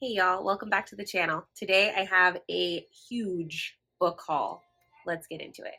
Hey y'all, welcome back to the channel. Today I have a huge book haul. Let's get into it.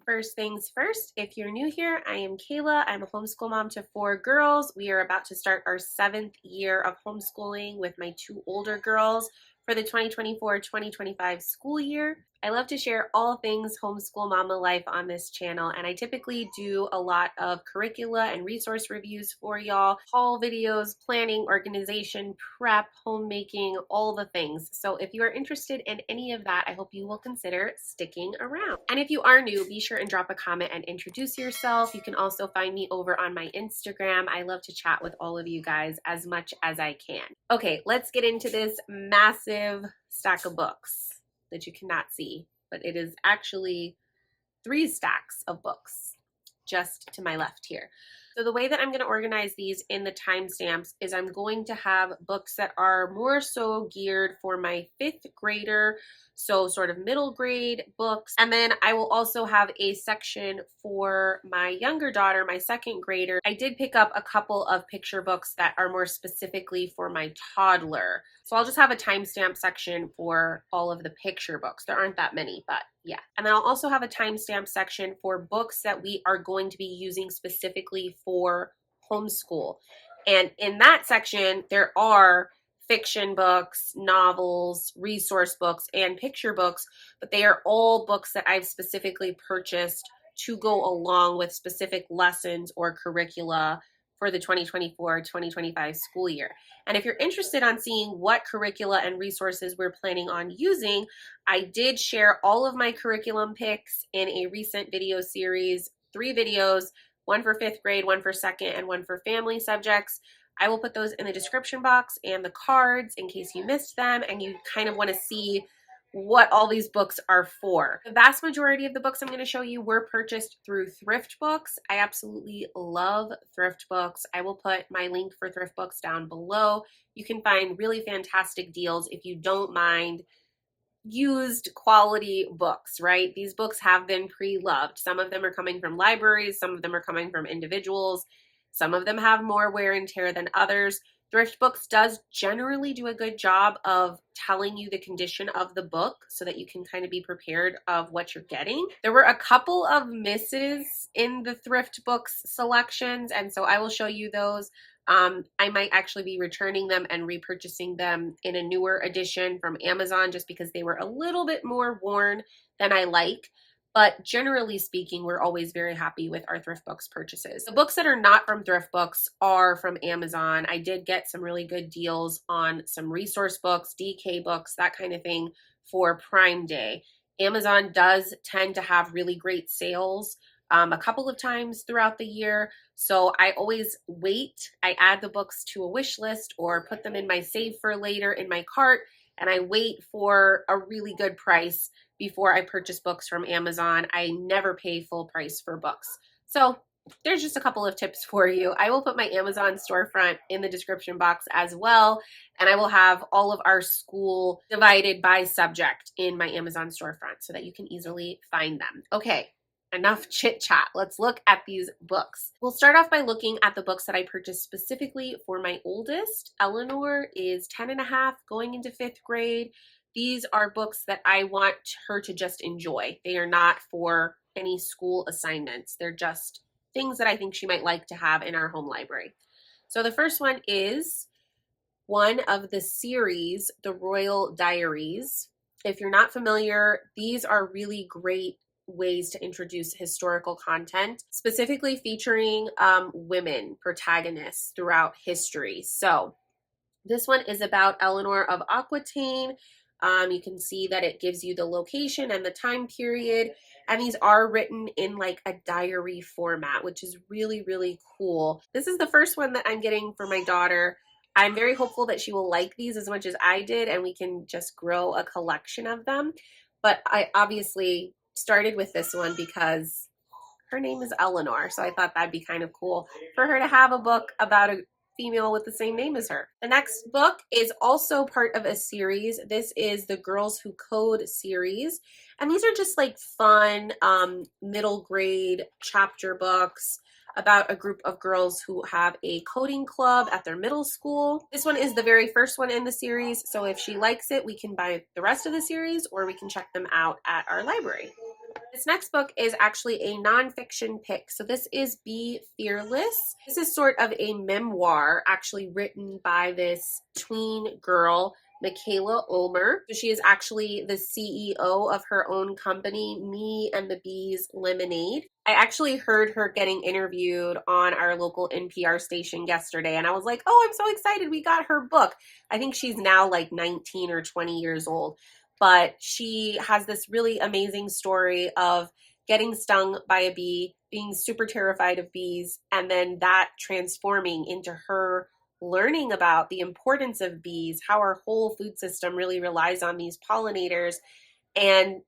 First things first, if you're new here, I am Kayla. I'm a homeschool mom to 4 girls. We are about to start our 7th year of homeschooling with my 2 older girls for the 2024-2025 school year. I love to share all things homeschool mama life on this channel, and I typically do a lot of curricula and resource reviews for y'all, haul videos, planning, organization, prep, homemaking, all the things. So if you are interested in any of that, I hope you will consider sticking around. And if you are new, be sure and drop a comment and introduce yourself. You can also find me over on my Instagram. I love to chat with all of you guys as much as I can. Okay, let's get into this massive stack of books that you cannot see, but it is actually 3 stacks of books just to my left here. So the way that I'm going to organize these in the timestamps is I'm going to have books that are more so geared for my 5th grader, so sort of middle grade books. And then I will also have a section for my younger daughter, my 2nd grader. I did pick up a couple of picture books that are more specifically for my toddler. So I'll just have a timestamp section for all of the picture books. There aren't that many, but yeah. And then I'll also have a timestamp section for books that we are going to be using specifically for homeschool. And in that section, there are fiction books, novels, resource books, and picture books, but they are all books that I've specifically purchased to go along with specific lessons or curricula for the 2024-2025 school year. And if you're interested on seeing what curricula and resources we're planning on using, I did share all of my curriculum picks in a recent video series, 3 videos, one for 5th grade, one for 2nd, and one for family subjects. I will put those in the description box and the cards in case you missed them and you kind of want to see what all these books are for. The vast majority of the books I'm going to show you were purchased through thrift books. I absolutely love thrift books. I will put my link for thrift books down below. You can find really fantastic deals if you don't mind used quality books, right? These books have been pre-loved. Some of them are coming from libraries, some of them are coming from individuals, some of them have more wear and tear than others. Thrift Books does generally do a good job of telling you the condition of the book so that you can kind of be prepared of what you're getting. There were a couple of misses in the Thrift Books selections, and so I will show you those. I might actually be returning them and repurchasing them in a newer edition from Amazon just because they were a little bit more worn than I like. But generally speaking, we're always very happy with our thrift books purchases. The books that are not from thrift books are from Amazon. I did get some really good deals on some resource books, DK books, that kind of thing for Prime Day. Amazon does tend to have really great sales a couple of times throughout the year. So I always wait. I add the books to a wish list or put them in my save for later in my cart, and I wait for a really good price before I purchase books from Amazon. I never pay full price for books. So there's just a couple of tips for you. I will put my Amazon storefront in the description box as well, and I will have all of our school divided by subject in my Amazon storefront so that you can easily find them. Okay, enough chit chat. Let's look at these books. We'll start off by looking at the books that I purchased specifically for my oldest. Eleanor is 10 and a half, going into 5th grade. These are books that I want her to just enjoy. They are not for any school assignments. They're just things that I think she might like to have in our home library. So the first one is one of the series, The Royal Diaries. If you're not familiar, these are really great ways to introduce historical content, specifically featuring women protagonists throughout history. So this one is about Eleanor of Aquitaine. You can see that it gives you the location and the time period, and these are written in like a diary format, which is really, really cool. This is the first one that I'm getting for my daughter. I'm very hopeful that she will like these as much as I did, and we can just grow a collection of them. But I obviously started with this one because her name is Eleanor, so I thought that'd be kind of cool for her to have a book about a female with the same name as her. The next book is also part of a series. This is the Girls Who Code series, and these are just like fun middle grade chapter books. about a group of girls who have a coding club at their middle school. This one is the very first one in the series, so if she likes it, we can buy the rest of the series or we can check them out at our library. This next book is actually a nonfiction pick. So this is Be Fearless. This is sort of a memoir actually written by this tween girl, Kaela. So she is actually the CEO of her own company, Me and the Bees Lemonade. I actually heard her getting interviewed on our local NPR station yesterday, and I was like, oh, I'm so excited. We got her book. I think she's now like 19 or 20 years old. But she has this really amazing story of getting stung by a bee, being super terrified of bees, and then that transforming into her learning about the importance of bees, how our whole food system really relies on these pollinators, and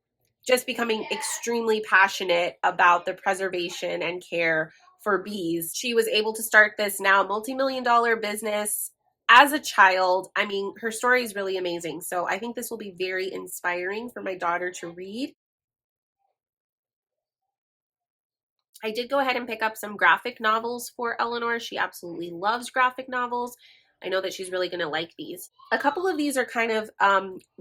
just becoming extremely passionate about the preservation and care for bees. She was able to start this now multi-million-dollar business as a child. I mean, her story is really amazing. So I think this will be very inspiring for my daughter to read. I did go ahead and pick up some graphic novels for Eleanor. She absolutely loves graphic novels. I know that she's really going to like these. A couple of these are kind of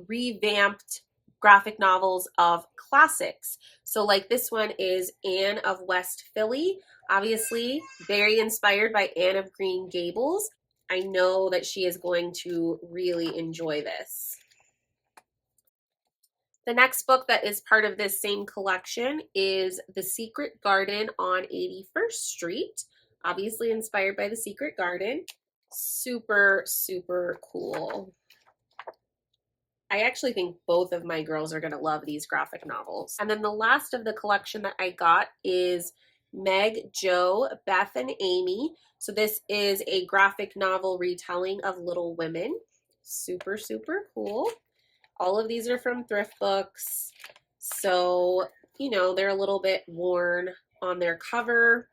revamped graphic novels of classics. So like this one is Anne of West Philly, obviously very inspired by Anne of Green Gables. I know that she is going to really enjoy this. The next book that is part of this same collection is The Secret Garden on 81st Street, obviously inspired by The Secret Garden. Super, super cool. I actually think both of my girls are going to love these graphic novels. And then the last of the collection that I got is Meg, Jo, Beth, and Amy. So this is a graphic novel retelling of Little Women. Super, super cool. All of these are from thrift books. So, you know, they're a little bit worn on their cover,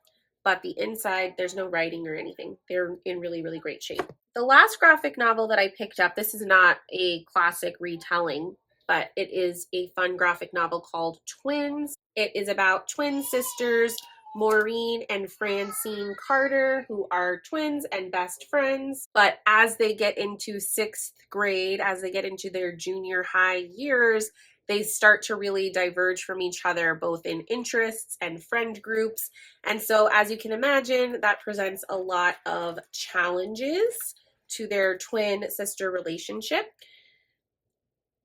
but the inside, there's no writing or anything. They're in really, really great shape. The last graphic novel that I picked up, this is not a classic retelling, but it is a fun graphic novel called Twins. It is about twin sisters, Maureen and Francine Carter, who are twins and best friends. But as they get into sixth grade, as they get into their junior high years, they start to really diverge from each other, both in interests and friend groups. And so, as you can imagine, that presents a lot of challenges to their twin sister relationship.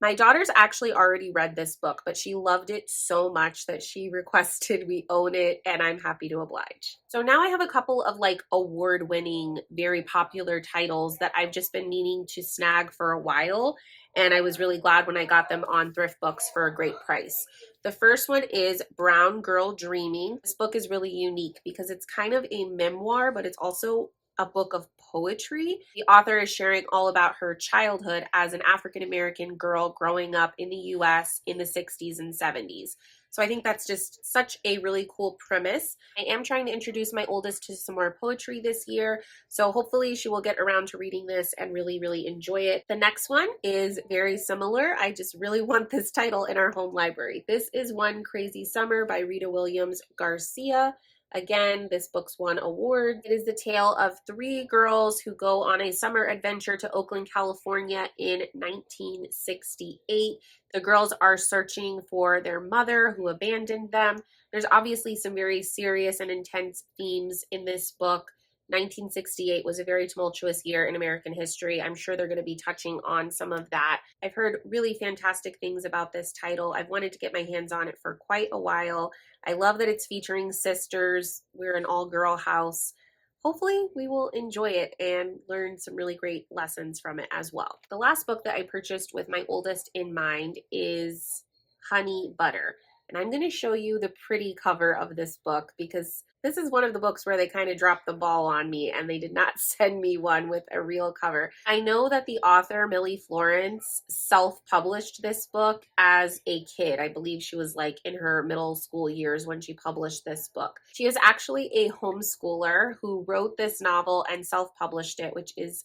My daughter's actually already read this book, but she loved it so much that she requested we own it, and I'm happy to oblige. So now I have a couple of like award-winning, very popular titles that I've just been meaning to snag for a while, and I was really glad when I got them on Thrift Books for a great price. The first one is Brown Girl Dreaming. This book is really unique because it's kind of a memoir, but it's also a book of poetry. The author is sharing all about her childhood as an African-American girl growing up in the US in the 60s and 70s. So I think that's just such a really cool premise. I am trying to introduce my oldest to some more poetry this year, so hopefully she will get around to reading this and really, really enjoy it. The next one is very similar. I just really want this title in our home library. This is One Crazy Summer by Rita Williams Garcia. Again, this book's won awards. It is the tale of three girls who go on a summer adventure to Oakland, California in 1968. The girls are searching for their mother who abandoned them. There's obviously some very serious and intense themes in this book. 1968 was a very tumultuous year in American history. I'm sure they're going to be touching on some of that. I've heard really fantastic things about this title. I've wanted to get my hands on it for quite a while. I love that it's featuring sisters. We're an all-girl house. Hopefully we will enjoy it and learn some really great lessons from it as well. The last book that I purchased with my oldest in mind is Honey Butter. And I'm going to show you the pretty cover of this book because this is one of the books where they kind of dropped the ball on me and they did not send me one with a real cover. I know that the author, Millie Florence, self-published this book as a kid. I believe she was like in her middle school years when she published this book. She is actually a homeschooler who wrote this novel and self-published it, which is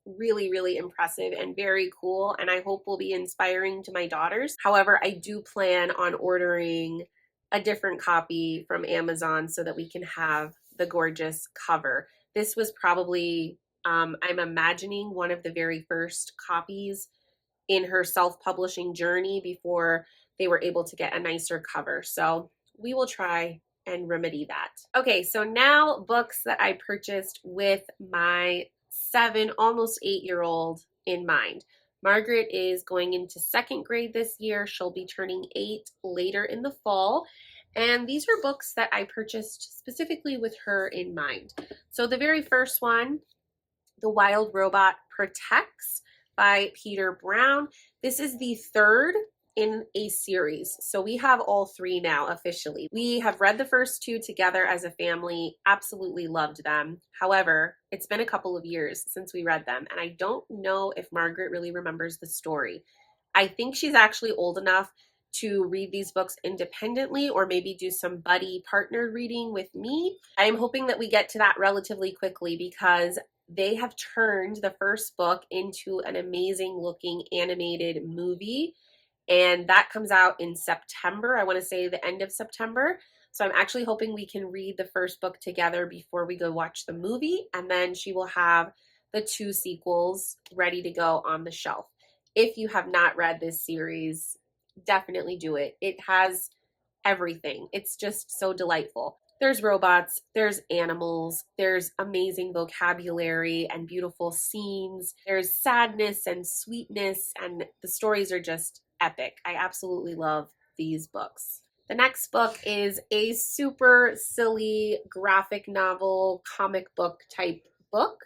really, really impressive and very cool, and I hope will be inspiring to my daughters. However, I do plan on ordering a different copy from Amazon so that we can have the gorgeous cover. This was probably, I'm imagining, one of the very first copies in her self-publishing journey before they were able to get a nicer cover. So we will try and remedy that. Okay, so now books that I purchased with my 7, almost 8-year-old in mind. Margaret is going into 2nd grade this year. She'll be turning 8 later in the fall. And these are books that I purchased specifically with her in mind. So the very first one, The Wild Robot Protects by Peter Brown. This is the 3rd in a series. So we have all 3 now officially. We have read the first 2 together as a family, absolutely loved them. However, it's been a couple of years since we read them, and I don't know if Margaret really remembers the story. I think she's actually old enough to read these books independently or maybe do some buddy partner reading with me. I'm hoping that we get to that relatively quickly because they have turned the first book into an amazing looking animated movie, and that comes out in September. I want to say the end of September. So I'm actually hoping we can read the first book together before we go watch the movie, and then she will have the 2 sequels ready to go on the shelf. If you have not read this series, definitely do it. It has everything. It's just so delightful. There's robots, there's animals, there's amazing vocabulary and beautiful scenes. There's sadness and sweetness, and the stories are just epic. I absolutely love these books. The next book is a super silly graphic novel, comic book type book.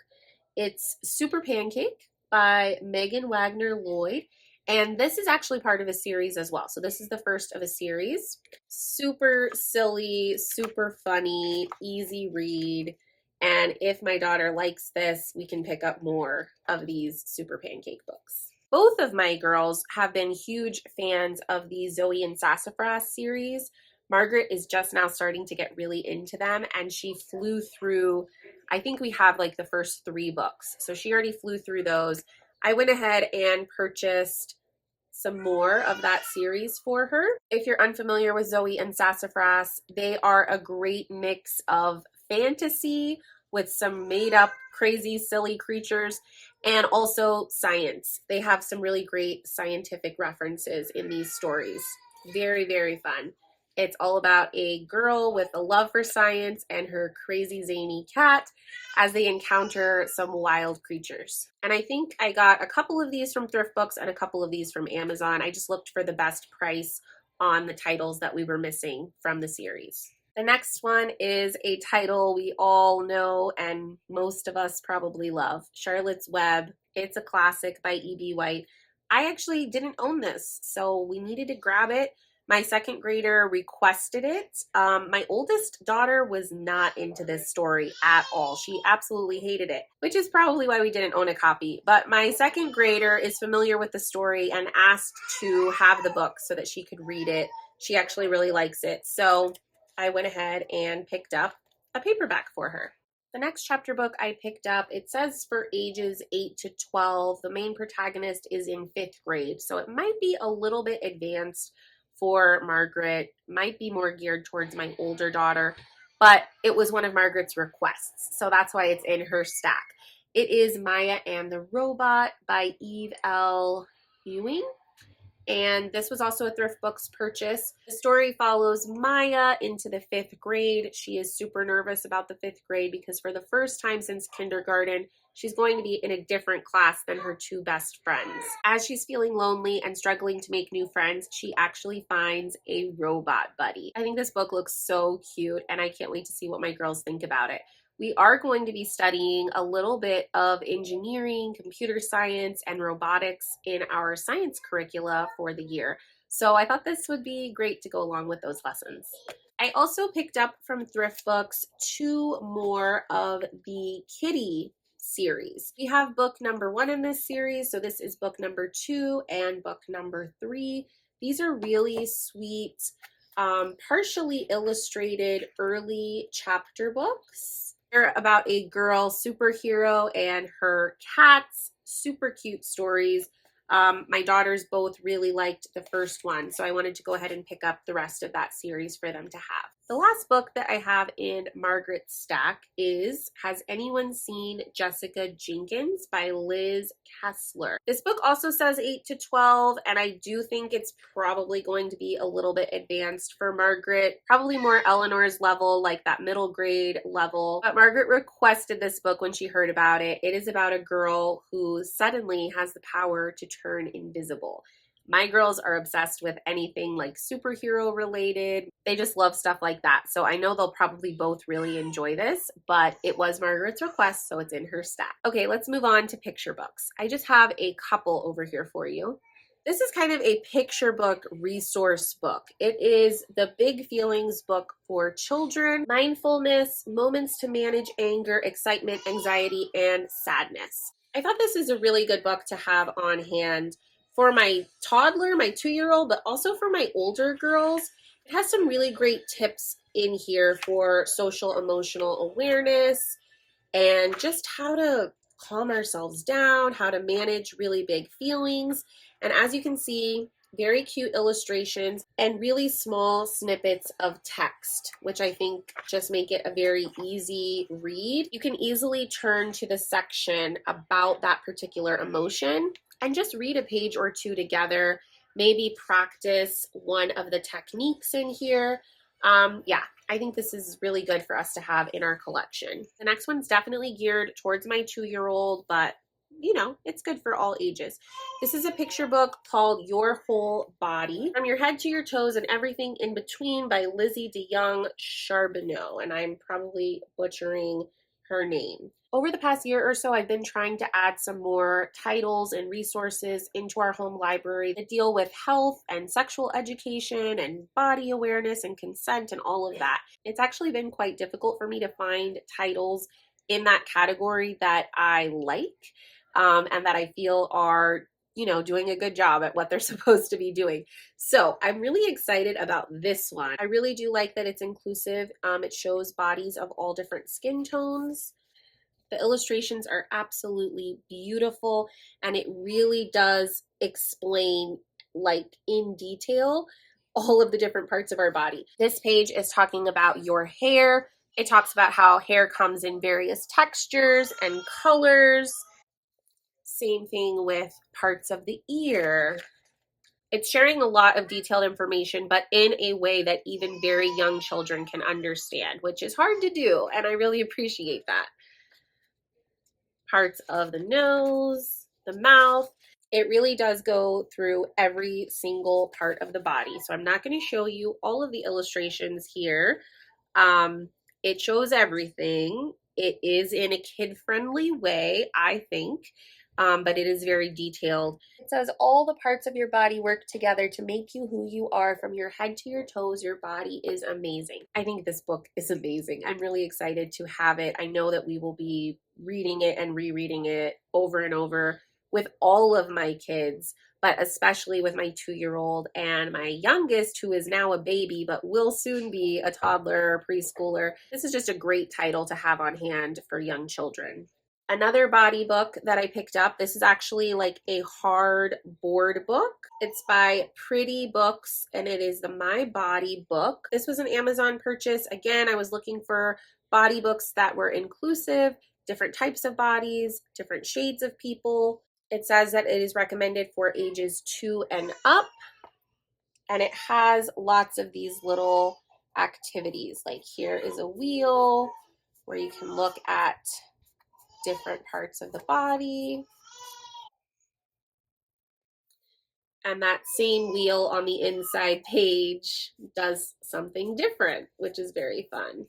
It's Super Pancake by Megan Wagner Lloyd. And this is actually part of a series as well. So this is the first of a series. Super silly, super funny, easy read. And if my daughter likes this, we can pick up more of these Super Pancake books. Both of my girls have been huge fans of the Zoe and Sassafras series. Margaret is just now starting to get really into them, and she flew through, I think we have like the first 3 books. So she already flew through those. I went ahead and purchased some more of that series for her. If you're unfamiliar with Zoe and Sassafras, they are a great mix of fantasy with some made up crazy silly creatures and also science. They have some really great scientific references in these stories. Very, very fun. It's all about a girl with a love for science and her crazy zany cat as they encounter some wild creatures. And I think I got a couple of these from thrift books and a couple of these from Amazon. I just looked for the best price on the titles that we were missing from the series. The next one is a title we all know and most of us probably love, Charlotte's Web. It's a classic by E.B. White. I actually didn't own this, so we needed to grab it. My 2nd grader requested it. My oldest daughter was not into this story at all. She absolutely hated it, which is probably why we didn't own a copy. But my 2nd grader is familiar with the story and asked to have the book so that she could read it. She actually really likes it. So I went ahead and picked up a paperback for her. The next chapter book I picked up, it says for ages 8 to 12. The main protagonist is in 5th grade, so it might be a little bit advanced for Margaret, might be more geared towards my older daughter, but it was one of Margaret's requests, so that's why it's in her stack. It is Maya and the Robot by Eve L. Ewing. And this was also a thrift books purchase. The story follows Maya into the 5th grade. She is super nervous about the 5th grade because for the first time since kindergarten, she's going to be in a different class than her 2 best friends. As she's feeling lonely and struggling to make new friends, she actually finds a robot buddy. I think this book looks so cute, and I can't wait to see what my girls think about it. We are going to be studying a little bit of engineering, computer science, and robotics in our science curricula for the year. So I thought this would be great to go along with those lessons. I also picked up from thrift books 2 more of the Kitty series. We have book number 1 in this series, so this is book number 2 and book number 3. These are really sweet, partially illustrated early chapter books. They're about a girl superhero and her cats, super cute stories. My daughters both really liked the first one, so I wanted to go ahead and pick up the rest of that series for them to have. The last book that I have in Margaret's stack is Has Anyone Seen Jessica Jenkins by Liz Kessler. This book also says 8 to 12, and I do think it's probably going to be a little bit advanced for Margaret, probably more Eleanor's level, like that middle grade level. But Margaret requested this book when she heard about it. It is about a girl who suddenly has the power to turn invisible. My girls are obsessed with anything like superhero related. They just love stuff like that. So I know they'll probably both really enjoy this, but it was Margaret's request, so it's in her stack. Okay, let's move on to picture books. I just have a couple over here for you. This is kind of a picture book resource book. It is the Big Feelings book for children, mindfulness, moments to manage anger, excitement, anxiety, and sadness. I thought this is a really good book to have on hand for my toddler, my 2-year-old, but also for my older girls. It has some really great tips in here for social emotional awareness and just how to calm ourselves down, how to manage really big feelings. And as you can see, very cute illustrations and really small snippets of text, which I think just make it a very easy read. You can easily turn to the section about that particular emotion and just read a page or two together, maybe practice one of the techniques in here. Yeah, I think this is really good for us to have in our collection. The next one's definitely geared towards my 2-year-old, but you know, it's good for all ages. This is a picture book called Your Whole Body, From Your Head to Your Toes and Everything in Between by Lizzie DeYoung Charbonneau, and I'm probably butchering her name. Over the past year or so, I've been trying to add some more titles and resources into our home library that deal with health and sexual education and body awareness and consent and all of that. It's actually been quite difficult for me to find titles in that category that I like and that I feel are, you know, doing a good job at what they're supposed to be doing. So I'm really excited about this one. I really do like that it's inclusive. It shows bodies of all different skin tones. The illustrations are absolutely beautiful, and it really does explain, like in detail, all of the different parts of our body. This page is talking about your hair. It talks about how hair comes in various textures and colors. Same thing with parts of the ear. It's sharing a lot of detailed information, but in a way that even very young children can understand, which is hard to do, and I really appreciate that. Parts of the nose, the mouth. It really does go through every single part of the body. So I'm not going to show you all of the illustrations here. It shows everything. It is in a kid-friendly way, I think, but it is very detailed. It says all the parts of your body work together to make you who you are, from your head to your toes. Your body is amazing. I think this book is amazing. I'm really excited to have it. I know that we will be reading it and rereading it over and over with all of my kids, but especially with my 2-year-old and my youngest, who is now a baby but will soon be a toddler or preschooler. This is just a great title to have on hand for young children. Another body book that I picked up, this is actually like a hard board book. It's by Pretty Books, and it is the My Body book. This was an Amazon purchase. Again, I was looking for body books that were inclusive, different types of bodies, different shades of people. It says that it is recommended for ages 2 and up, and it has lots of these little activities. Like here is a wheel where you can look at different parts of the body. And that same wheel on the inside page does something different, which is very fun.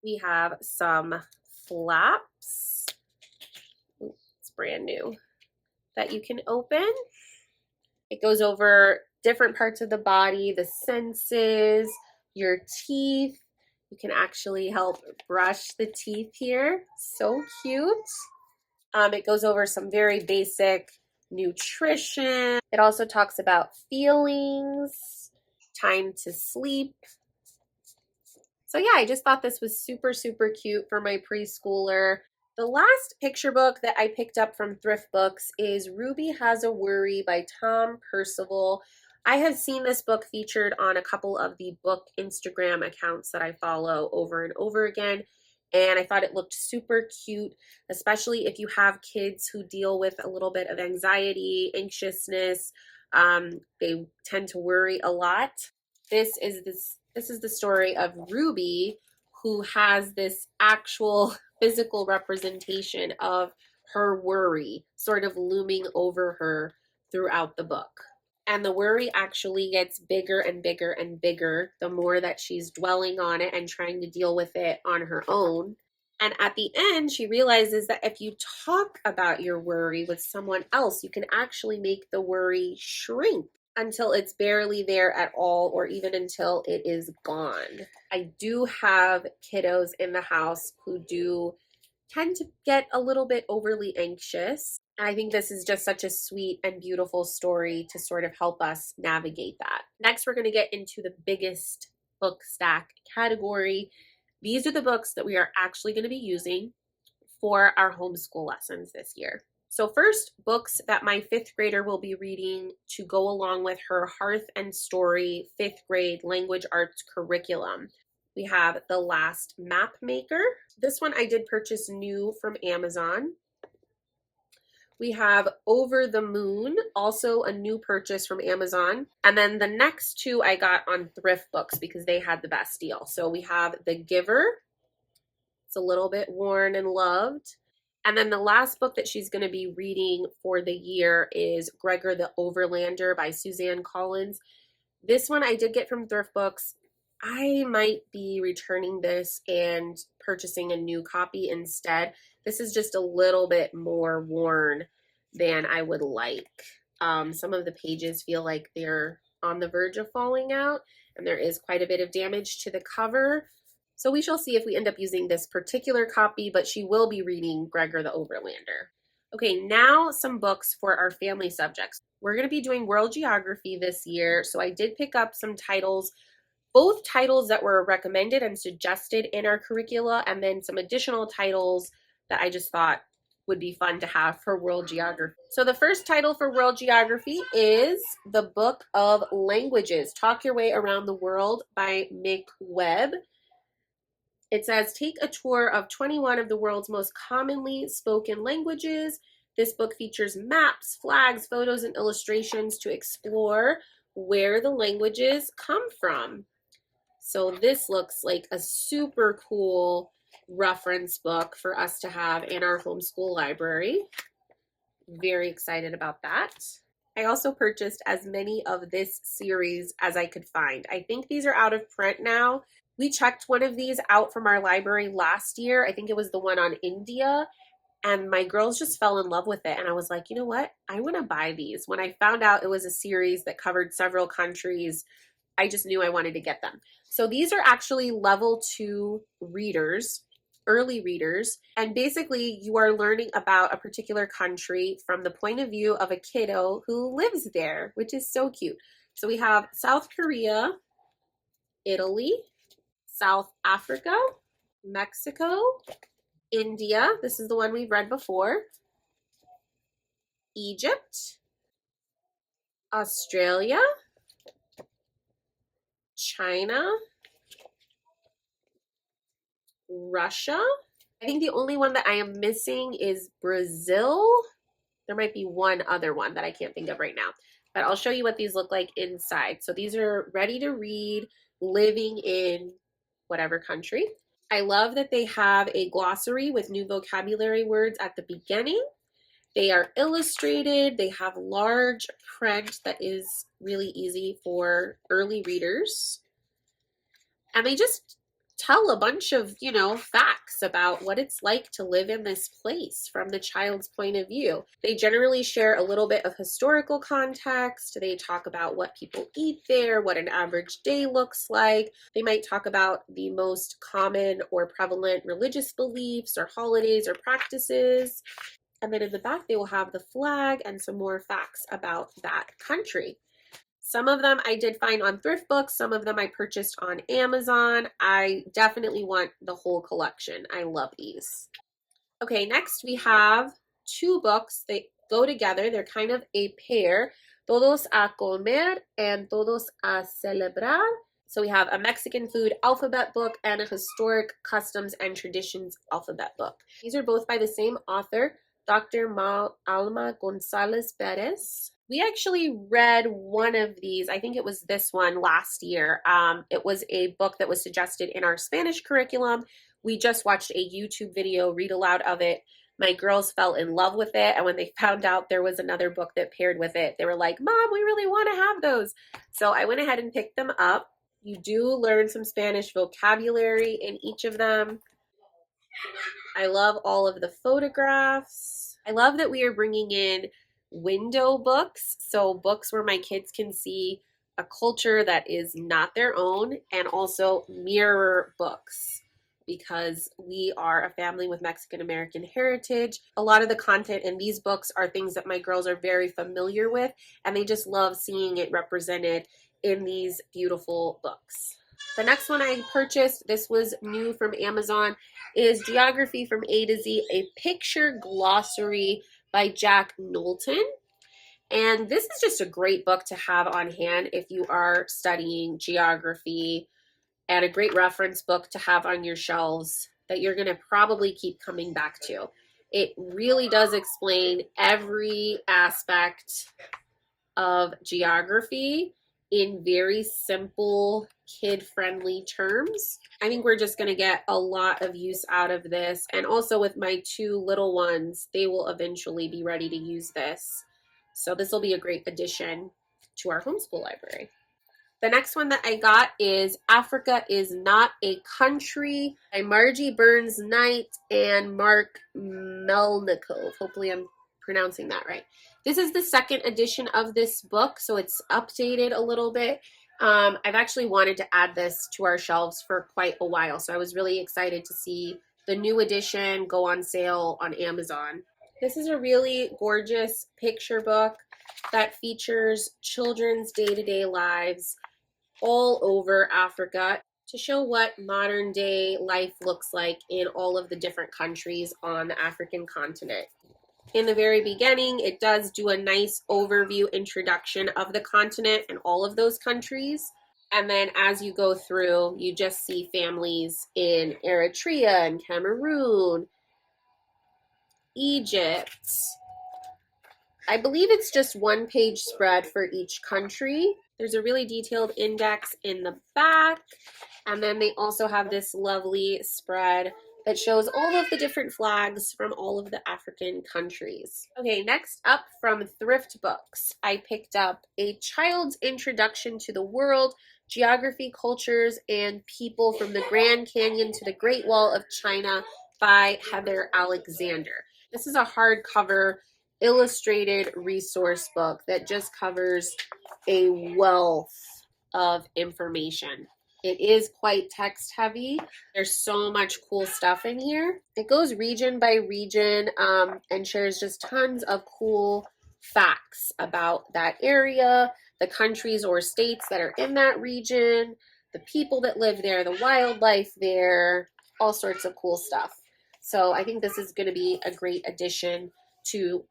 We have some flaps. It's brand new, that you can open. It goes over different parts of the body, the senses, your teeth. You can actually help brush the teeth here. So cute. It goes over some very basic nutrition. It also talks about feelings, time to sleep. So yeah, I just thought this was super, super cute for my preschooler. The last picture book that I picked up from Thrift Books is Ruby Has a Worry by Tom Percival. I have seen this book featured on a couple of the book Instagram accounts that I follow over and over again, and I thought it looked super cute, especially if you have kids who deal with a little bit of anxiety, anxiousness. They tend to worry a lot. This is the story of Ruby, who has this actual physical representation of her worry sort of looming over her throughout the book. And the worry actually gets bigger and bigger and bigger the more that she's dwelling on it and trying to deal with it on her own. And at the end, she realizes that if you talk about your worry with someone else, you can actually make the worry shrink until it's barely there at all, or even until it is gone. I do have kiddos in the house who do tend to get a little bit overly anxious. And I think this is just such a sweet and beautiful story to sort of help us navigate that. Next, we're going to get into the biggest book stack category. These are the books that we are actually going to be using for our homeschool lessons this year. So first, books that my fifth grader will be reading to go along with her Hearth and Story fifth grade language arts curriculum. We have The Last Map Maker. This one I did purchase new from Amazon. We have Over the Moon, also a new purchase from Amazon. And then the next two I got on Thrift Books because they had the best deal. So we have The Giver. It's a little bit worn and loved. And then the last book that she's going to be reading for the year is Gregor the Overlander by Suzanne Collins. This one I did get from Thrift Books. I might be returning this and purchasing a new copy instead. This is just a little bit more worn than I would like. Some of the pages feel like they're on the verge of falling out, and there is quite a bit of damage to the cover. So we shall see if we end up using this particular copy, but she will be reading Gregor the Overlander. Okay, now some books for our family subjects. We're going to be doing world geography this year, so I did pick up some titles, both titles that were recommended and suggested in our curricula, and then some additional titles that I just thought would be fun to have for world geography. So the first title for world geography is The Book of Languages, Talk Your Way Around the World by Mic Webb. It says, take a tour of 21 of the world's most commonly spoken languages. This book features maps, flags, photos, and illustrations to explore where the languages come from. So this looks like a super cool reference book for us to have in our homeschool library. Very excited about that. I also purchased as many of this series as I could find. I think these are out of print now. We checked one of these out from our library last year. I think it was the one on India. And my girls just fell in love with it. And I was like, you know what? I want to buy these. When I found out it was a series that covered several countries, I just knew I wanted to get them. So these are actually level 2 readers, early readers. And basically you are learning about a particular country from the point of view of a kiddo who lives there, which is so cute. So we have South Korea, Italy, South Africa, Mexico, India. This is the one we've read before. Egypt, Australia, China, Russia. I think the only one that I am missing is Brazil. There might be one other one that I can't think of right now, but I'll show you what these look like inside. So these are ready to read, living in whatever country. I love that they have a glossary with new vocabulary words at the beginning. They are illustrated. They have large print that is really easy for early readers. And they just tell a bunch of, facts about what it's like to live in this place from the child's point of view. They generally share a little bit of historical context. They talk about what people eat there, what an average day looks like. They might talk about the most common or prevalent religious beliefs or holidays or practices. And then in the back, they will have the flag and some more facts about that country. Some of them I did find on Thrift Books. Some of them I purchased on Amazon. I definitely want the whole collection. I love these. Okay, next we have 2 books. They go together. They're kind of a pair. Todos a comer and todos a celebrar. So we have a Mexican food alphabet book and a historic customs and traditions alphabet book. These are both by the same author, Dr. Alma Gonzalez Perez. We actually read one of these, I think it was this one last year. It was a book that was suggested in our Spanish curriculum. We just watched a YouTube video read aloud of it. My girls fell in love with it, and when they found out there was another book that paired with it, they were like, Mom, we really want to have those. So I went ahead and picked them up. You do learn some Spanish vocabulary in each of them. I love all of the photographs. I love that we are bringing in window books, so books where my kids can see a culture that is not their own, and also mirror books because we are a family with Mexican American heritage. A lot of the content in these books are things that my girls are very familiar with, and they just love seeing it represented in these beautiful books. The next one I purchased, this was new from Amazon, is Geography from A to Z, a picture glossary by Jack Knowlton. And this is just a great book to have on hand if you are studying geography, and a great reference book to have on your shelves that you're going to probably keep coming back to. It really does explain every aspect of geography in very simple, kid-friendly terms. I think we're just going to get a lot of use out of this. And also with my two little ones, they will eventually be ready to use this. So this will be a great addition to our homeschool library. The next one that I got is Africa is Not a Country by Margie Burns Knight and Mark Melnikov. Hopefully I'm pronouncing that right. This is the second edition of this book, so it's updated a little bit. I've actually wanted to add this to our shelves for quite a while, so I was really excited to see the new edition go on sale on Amazon. This is a really gorgeous picture book that features children's day-to-day lives all over Africa to show what modern day life looks like in all of the different countries on the African continent. In the very beginning, it does do a nice overview introduction of the continent and all of those countries. And then as you go through, you just see families in Eritrea and Cameroon, Egypt. I believe it's just one page spread for each country. There's a really detailed index in the back. And then they also have this lovely spread that shows all of the different flags from all of the African countries. Okay, next up from Thrift Books, I picked up A Child's Introduction to the World, Geography, Cultures, and People from the Grand Canyon to the Great Wall of China by Heather Alexander. This is a hardcover illustrated resource book that just covers a wealth of information. It is quite text heavy. There's so much cool stuff in here. It goes region by region and shares just tons of cool facts about that area, the countries or states that are in that region, the people that live there, the wildlife there, all sorts of cool stuff. So I think this is going to be a great addition to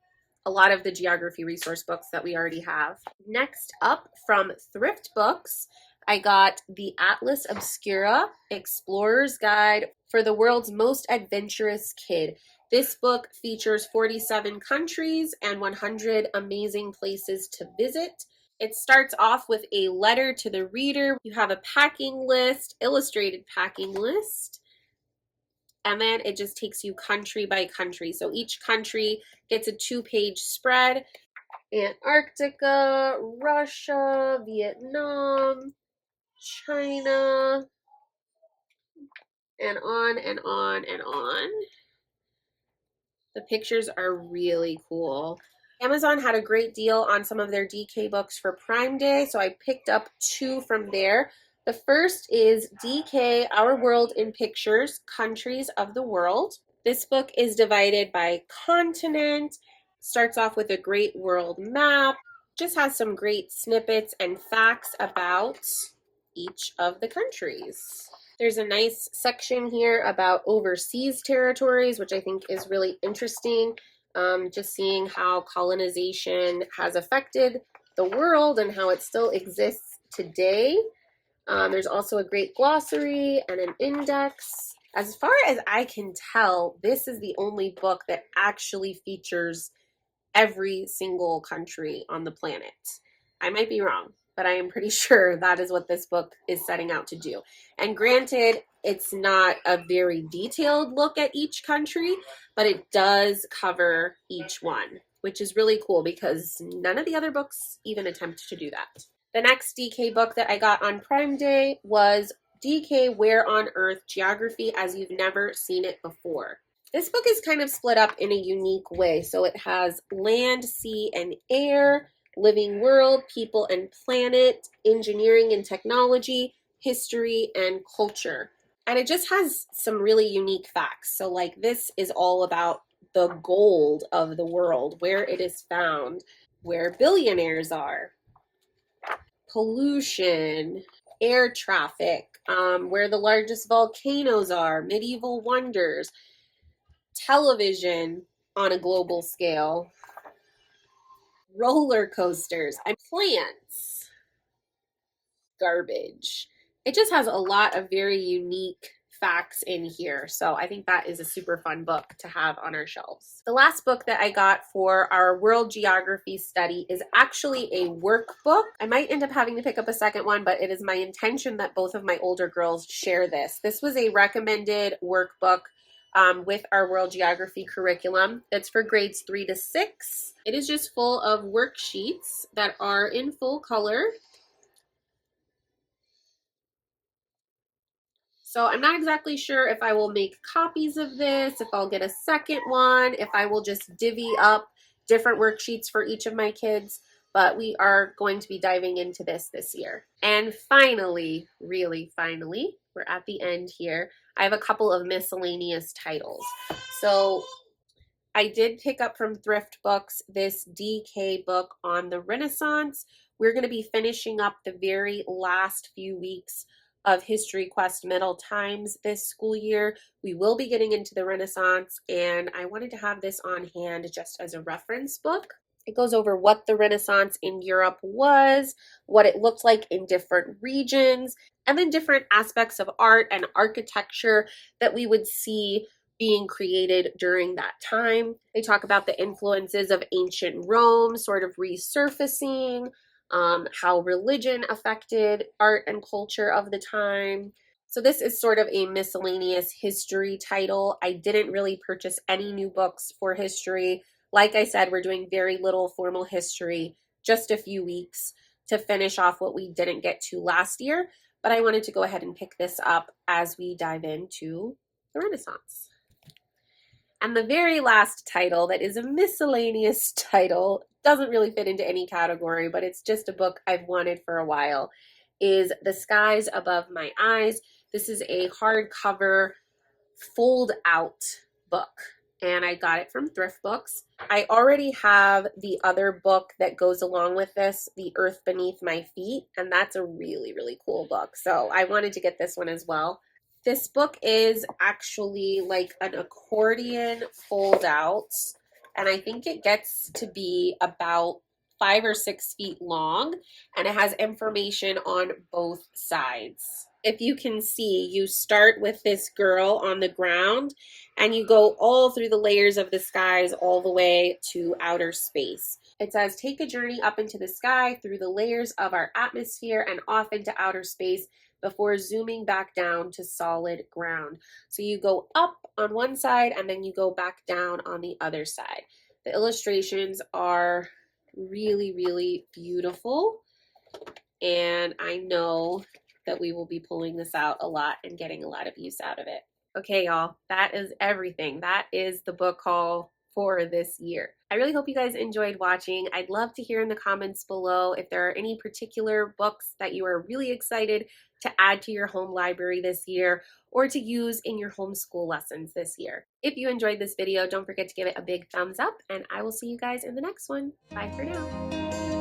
a lot of the geography resource books that we already have. Next up from Thrift Books, I got the Atlas Obscura, Explorer's Guide for the World's Most Adventurous Kid. This book features 47 countries and 100 amazing places to visit. It starts off with a letter to the reader. You have a packing list, illustrated packing list, and then it just takes you country by country. So each country gets a 2-page spread. Antarctica, Russia, Vietnam, China, and on and on and on. The pictures are really cool. Amazon had a great deal on some of their DK books for Prime Day, so I picked up 2 from there. The first is DK, Our World in Pictures, Countries of the World. This book is divided by continent, starts off with a great world map, just has some great snippets and facts about each of the countries. There's a nice section here about overseas territories, which I think is really interesting. Just seeing how colonization has affected the world and how it still exists today. There's also a great glossary and an index. As far as I can tell, this is the only book that actually features every single country on the planet. I might be wrong, but I am pretty sure that is what this book is setting out to do. And granted, it's not a very detailed look at each country, but it does cover each one, which is really cool because none of the other books even attempt to do that. The next DK book that I got on Prime Day was DK Where on Earth? Geography as You've Never Seen It Before. This book is kind of split up in a unique way. So it has land, sea, and air, living world, people and planet, engineering and technology, history, and culture. And it just has some really unique facts. So like this is all about the gold of the world, where it is found, where billionaires are, pollution, air traffic, where the largest volcanoes are, medieval wonders, television on a global scale, roller coasters, and plants, garbage. It just has a lot of very unique facts in here. So I think that is a super fun book to have on our shelves. The last book that I got for our world geography study is actually a workbook. I might end up having to pick up a second one, but it is my intention that both of my older girls share this. This was a recommended workbook with our world geography curriculum. It's for grades 3 to 6. It is just full of worksheets that are in full color. So I'm not exactly sure if I will make copies of this, if I'll get a second one, if I will just divvy up different worksheets for each of my kids, but we are going to be diving into this year. And finally, really finally, we're at the end here. I have a couple of miscellaneous titles. So I did pick up from Thrift Books this DK book on the Renaissance. We're going to be finishing up the very last few weeks of History Quest Middle Times this school year. We will be getting into the Renaissance, and I wanted to have this on hand just as a reference book. It goes over what the Renaissance in Europe was, what it looked like in different regions, and then different aspects of art and architecture that we would see being created during that time. They talk about the influences of ancient Rome sort of resurfacing, how religion affected art and culture of the time. So this is sort of a miscellaneous history title. I didn't really purchase any new books for history. Like I said, we're doing very little formal history, just a few weeks to finish off what we didn't get to last year. But I wanted to go ahead and pick this up as we dive into the Renaissance. And the very last title that is a miscellaneous title, doesn't really fit into any category, but it's just a book I've wanted for a while, is The Skies Above My Eyes. This is a hardcover fold out book, and I got it from Thrift Books. I already have the other book that goes along with this, The Earth Beneath My Feet, and that's a really, really cool book. So I wanted to get this one as well. This book is actually like an accordion fold out, and I think it gets to be about 5 or 6 feet long, and it has information on both sides. If you can see, you start with this girl on the ground, and you go all through the layers of the skies all the way to outer space. It says, take a journey up into the sky through the layers of our atmosphere and off into outer space before zooming back down to solid ground. So you go up on one side and then you go back down on the other side. The illustrations are really, really beautiful, and I know that we will be pulling this out a lot and getting a lot of use out of it. Okay, y'all, that is everything. That is the book haul for this year. I really hope you guys enjoyed watching. I'd love to hear in the comments below if there are any particular books that you are really excited to add to your home library this year or to use in your homeschool lessons this year. If you enjoyed this video, don't forget to give it a big thumbs up, and I will see you guys in the next one. Bye for now.